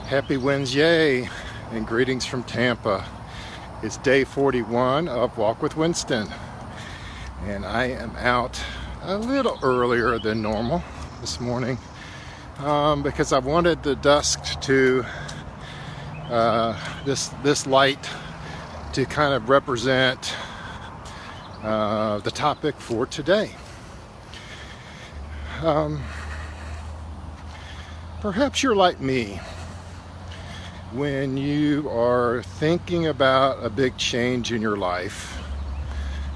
Happy Wednesday and greetings from Tampa. It's day 41 of Walk with Winston, and I am out a little earlier than normal this morning because I wanted the dusk to this light to kind of represent the topic for today. Perhaps you're like me when you are thinking about a big change in your life,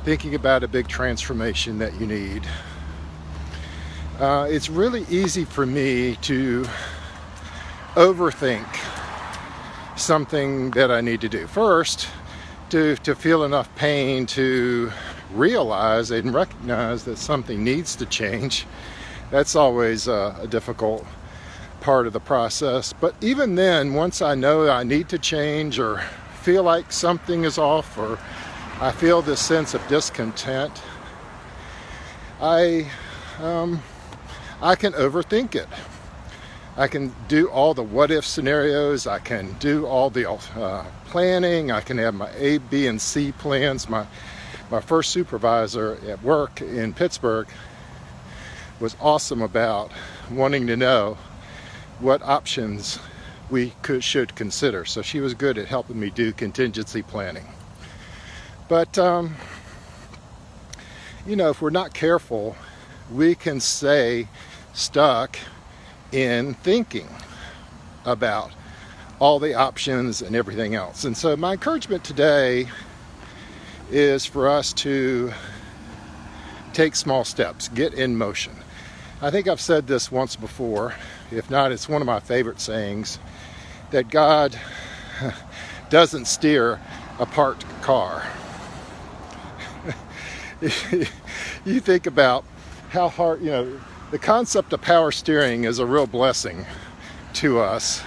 thinking about a big transformation that you need. It's really easy for me to overthink something that I need to do. First, to feel enough pain to realize and recognize that something needs to change. That's always a difficult part of the process. But even then, once I know I need to change or feel like something is off or I feel this sense of discontent, I can overthink it. I can do all the what if scenarios. I can do all the planning. I can have my A, B, and C plans. My first supervisor at work in Pittsburgh was awesome about wanting to know what options we should consider. So she was good at helping me do contingency planning. But, if we're not careful, we can stay stuck in thinking about all the options and everything else. And so my encouragement today is for us to take small steps, get in motion. I think I've said this once before. If not, it's one of my favorite sayings, that God doesn't steer a parked car. You think about how hard, the concept of power steering is a real blessing to us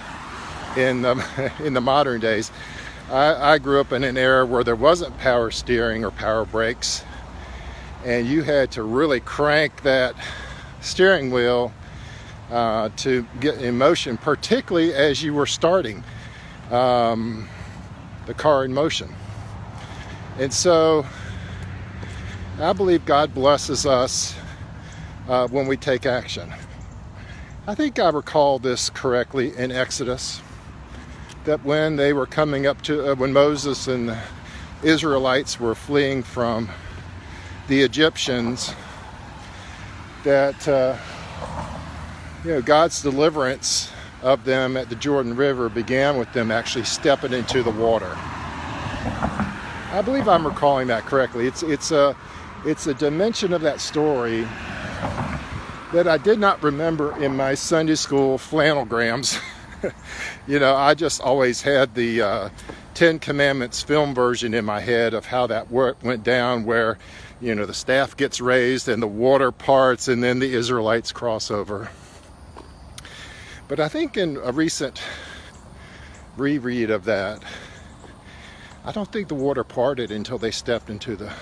in the modern days. I grew up in an era where there wasn't power steering or power brakes, and you had to really crank that steering wheel to get in motion, particularly as you were starting the car in motion. And so I believe God blesses us when we take action. I think I recall this correctly in Exodus, that when they were coming up to, when Moses and the Israelites were fleeing from the Egyptians, that God's deliverance of them at the Jordan River began with them actually stepping into the water. I believe I'm recalling that correctly. It's a dimension of that story that I did not remember in my Sunday school flannelgrams. I just always had the Ten Commandments film version in my head of how that went down, where the staff gets raised and the water parts and then the Israelites cross over. But I think in a recent reread of that, I don't think the water parted until they stepped into the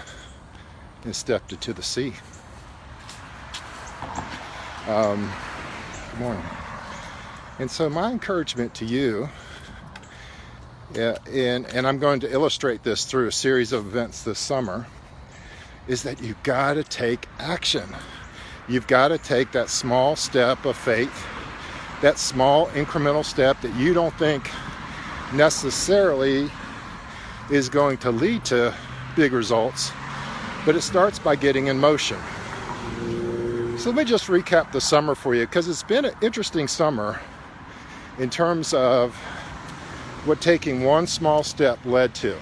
sea. Good morning. And so my encouragement to you, and I'm going to illustrate this through a series of events this summer, is that you've got to take action. You've got to take that small step of faith, that small incremental step that you don't think necessarily is going to lead to big results, but it starts by getting in motion. So let me just recap the summer for you, because it's been an interesting summer in terms of what taking one small step led to.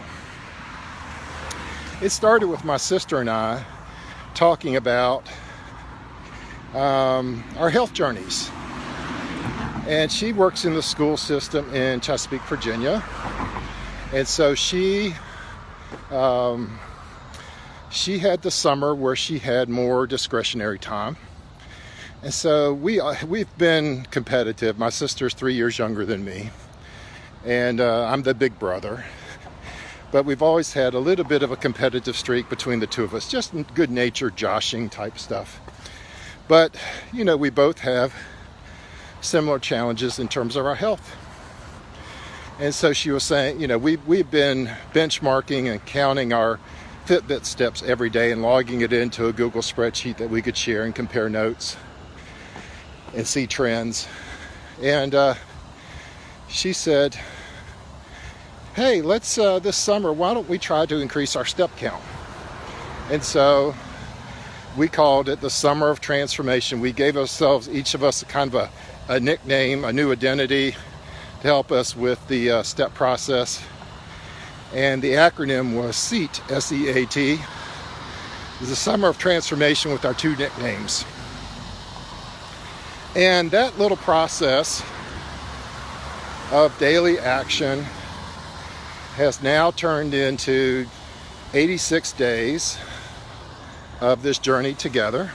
It started with my sister and I talking about our health journeys. And she works in the school system in Chesapeake, Virginia. And so she had the summer where she had more discretionary time. And so we've been competitive. My sister's 3 years younger than me, and I'm the big brother. But we've always had a little bit of a competitive streak between the two of us, just good-natured joshing type stuff. But, we both have similar challenges in terms of our health. And so she was saying, we've been benchmarking and counting our Fitbit steps every day and logging it into a Google spreadsheet that we could share and compare notes and see trends. And she said, hey, let's this summer, why don't we try to increase our step count? And so we called it the Summer of Transformation. We gave ourselves, each of us, kind of a nickname, a new identity to help us with the step process. And the acronym was SEAT, S-E-A-T. It was the Summer of Transformation with our two nicknames. And that little process of daily action has now turned into 86 days of this journey together.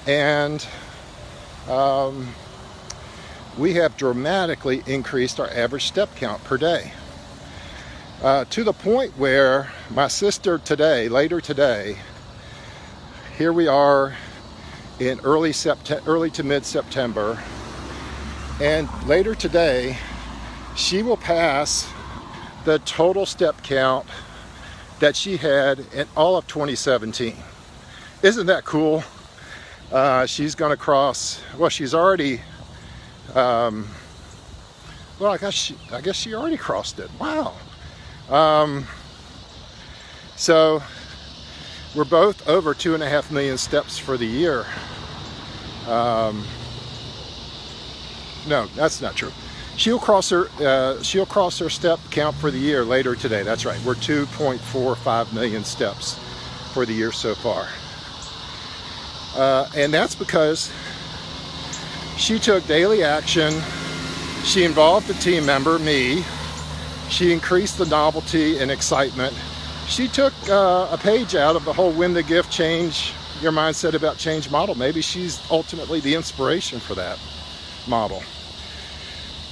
And we have dramatically increased our average step count per day. To the point where my sister later today, here we are in early to mid-September, and later today, she will pass the total step count that she had in all of 2017. Isn't that cool? She's going to cross, well, she's already, I guess she already crossed it. Wow. So we're both over 2.5 million steps for the year. No, that's not true. She'll cross her step count for the year later today. That's right. We're 2.45 million steps for the year so far. And that's because she took daily action. She involved a team member, me. She increased the novelty and excitement. She took a page out of the whole win the gift, change your mindset about change model. Maybe she's ultimately the inspiration for that model.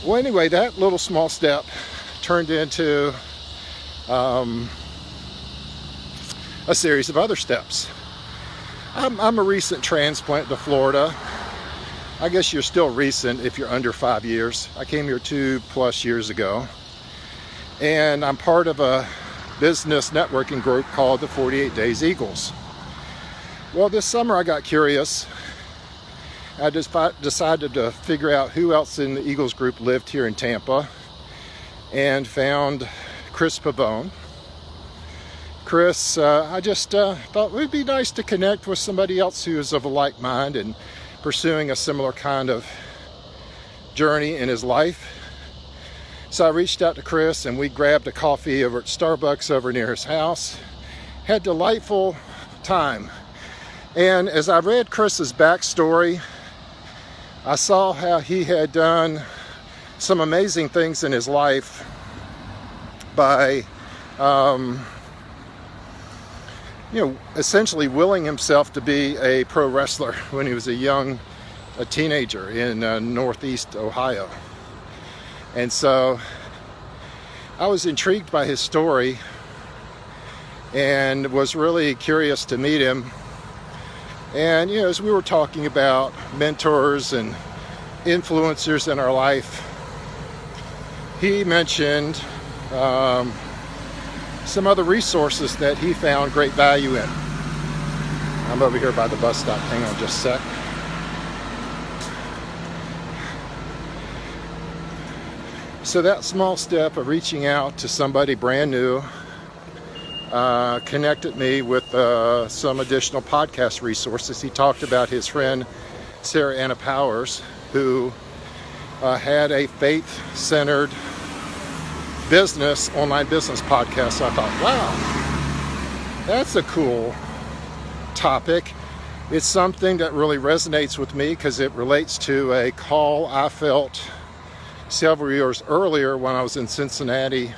Well, anyway, that little small step turned into a series of other steps. I'm a recent transplant to Florida. I guess you're still recent if you're under 5 years. I came here 2+ years ago. And I'm part of a business networking group called the 48 Days Eagles. Well, this summer I got curious. I just decided to figure out who else in the Eagles group lived here in Tampa, and found Chris Pavone. Chris, I just thought it would be nice to connect with somebody else who is of a like mind and pursuing a similar kind of journey in his life. So I reached out to Chris and we grabbed a coffee over at Starbucks over near his house. Had delightful time. And as I read Chris's backstory, I saw how he had done some amazing things in his life by, essentially willing himself to be a pro wrestler when he was a teenager in Northeast Ohio. And so I was intrigued by his story and was really curious to meet him. And, as we were talking about mentors and influencers in our life, he mentioned some other resources that he found great value in. I'm over here by the bus stop. Hang on just a sec. So that small step of reaching out to somebody brand new connected me with some additional podcast resources. He talked about his friend Sarah Anna Powers, who had a faith-centered online business podcast. So I thought, wow, that's a cool topic. It's something that really resonates with me because it relates to a call I felt several years earlier when I was in Cincinnati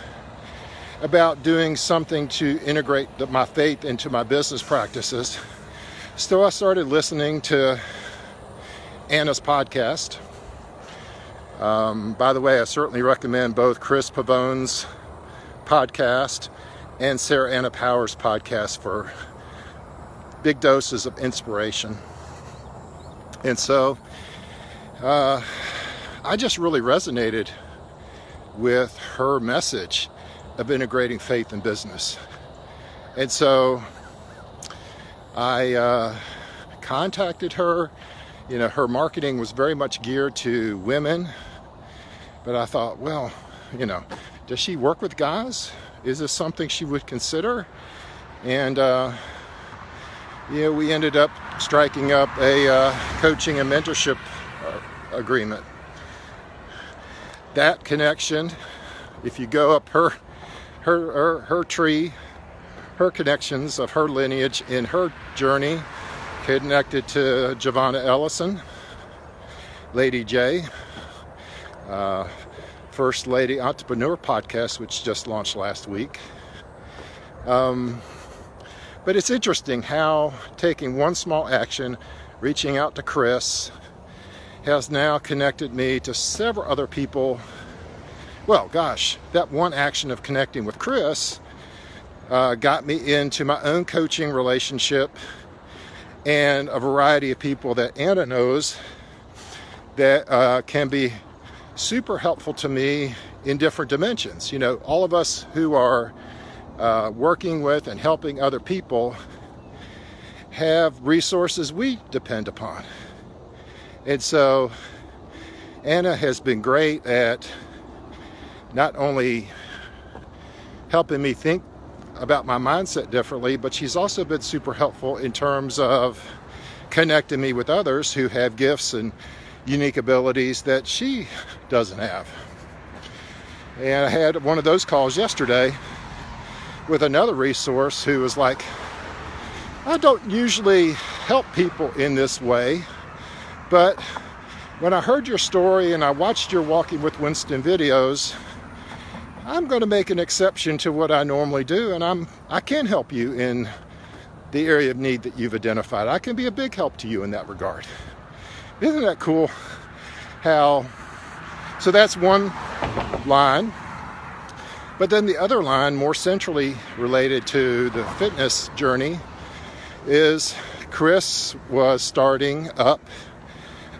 about doing something to integrate my faith into my business practices. So I started listening to Anna's podcast. By the way, I certainly recommend both Chris Pavone's podcast and Sarah Anna Powers' podcast for big doses of inspiration. And so I just really resonated with her message of integrating faith and business. And so I contacted her. You know, her marketing was very much geared to women, but I thought, well, you know, does she work with guys? Is this something she would consider? And yeah, we ended up striking up a coaching and mentorship agreement. That connection, if you go up her tree, her connections of her lineage in her journey, connected to Giovanna Ellison, Lady J, First Lady Entrepreneur podcast, which just launched last week. But it's interesting how taking one small action, reaching out to Chris, has now connected me to several other people. Well, gosh, that one action of connecting with Chris got me into my own coaching relationship and a variety of people that Anna knows that can be super helpful to me in different dimensions. You know, all of us who are working with and helping other people have resources we depend upon. And so Anna has been great at not only helping me think about my mindset differently, but she's also been super helpful in terms of connecting me with others who have gifts and unique abilities that she doesn't have. And I had one of those calls yesterday with another resource who was like, I don't usually help people in this way, but when I heard your story and I watched your Walking with Winston videos, I'm going to make an exception to what I normally do, and I can help you in the area of need that you've identified. I can be a big help to you in that regard. Isn't that cool? So that's one line. But then the other line, more centrally related to the fitness journey, is Chris was starting up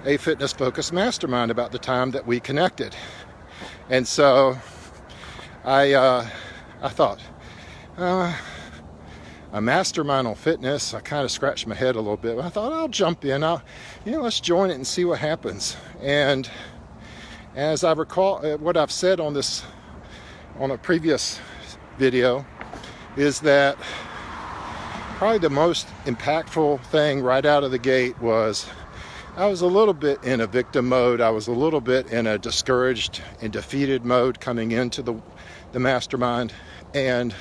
a fitness-focused mastermind about the time that we connected. And so I thought, a mastermind on fitness, I kind of scratched my head a little bit. But I thought, I'll jump in. Let's join it and see what happens. And as I recall, what I've said on a previous video is that probably the most impactful thing right out of the gate was I was a little bit in a victim mode. I was a little bit in a discouraged and defeated mode coming into the mastermind. And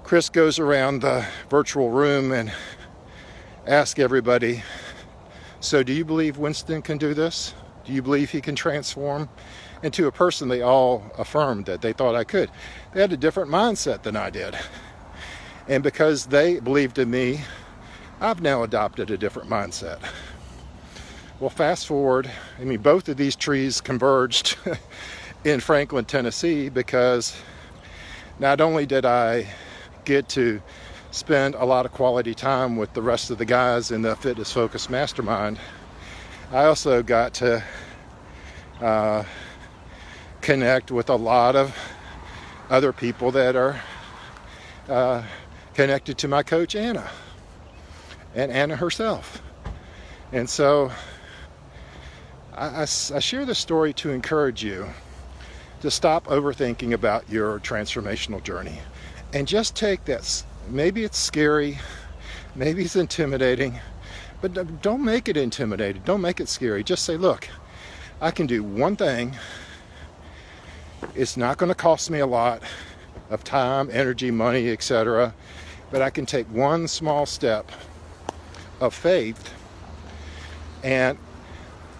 Chris goes around the virtual room and asks everybody, so do you believe Winston can do this? Do you believe he can transform? And to a person, they all affirmed that they thought I could. They had a different mindset than I did. And because they believed in me, I've now adopted a different mindset. Well, fast forward, both of these trees converged in Franklin, Tennessee, because not only did I get to spend a lot of quality time with the rest of the guys in the Fitness Focus Mastermind, I also got to connect with a lot of other people that are connected to my coach, Anna, and Anna herself. And so I share this story to encourage you to stop overthinking about your transformational journey and just take that. Maybe it's scary, maybe it's intimidating, but don't make it intimidating. Don't make it scary. Just say, look, I can do one thing. It's not going to cost me a lot of time, energy, money, etc. But I can take one small step of faith, and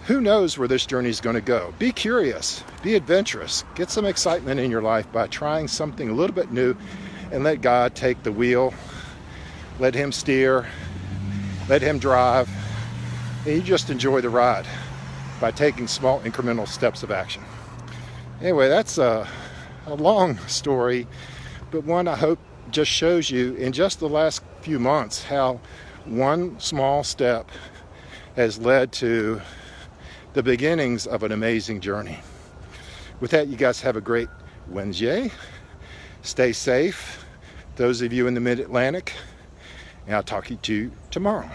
who knows where this journey is going to go. Be curious, be adventurous, get some excitement in your life by trying something a little bit new, and let God take the wheel, let Him steer, let Him drive, and you just enjoy the ride by taking small incremental steps of action. Anyway, that's a long story, but one I hope just shows you in just the last few months how one small step has led to the beginnings of an amazing journey. With that, you guys have a great Wednesday. Stay safe, those of you in the Mid-Atlantic, and I'll talk to you tomorrow.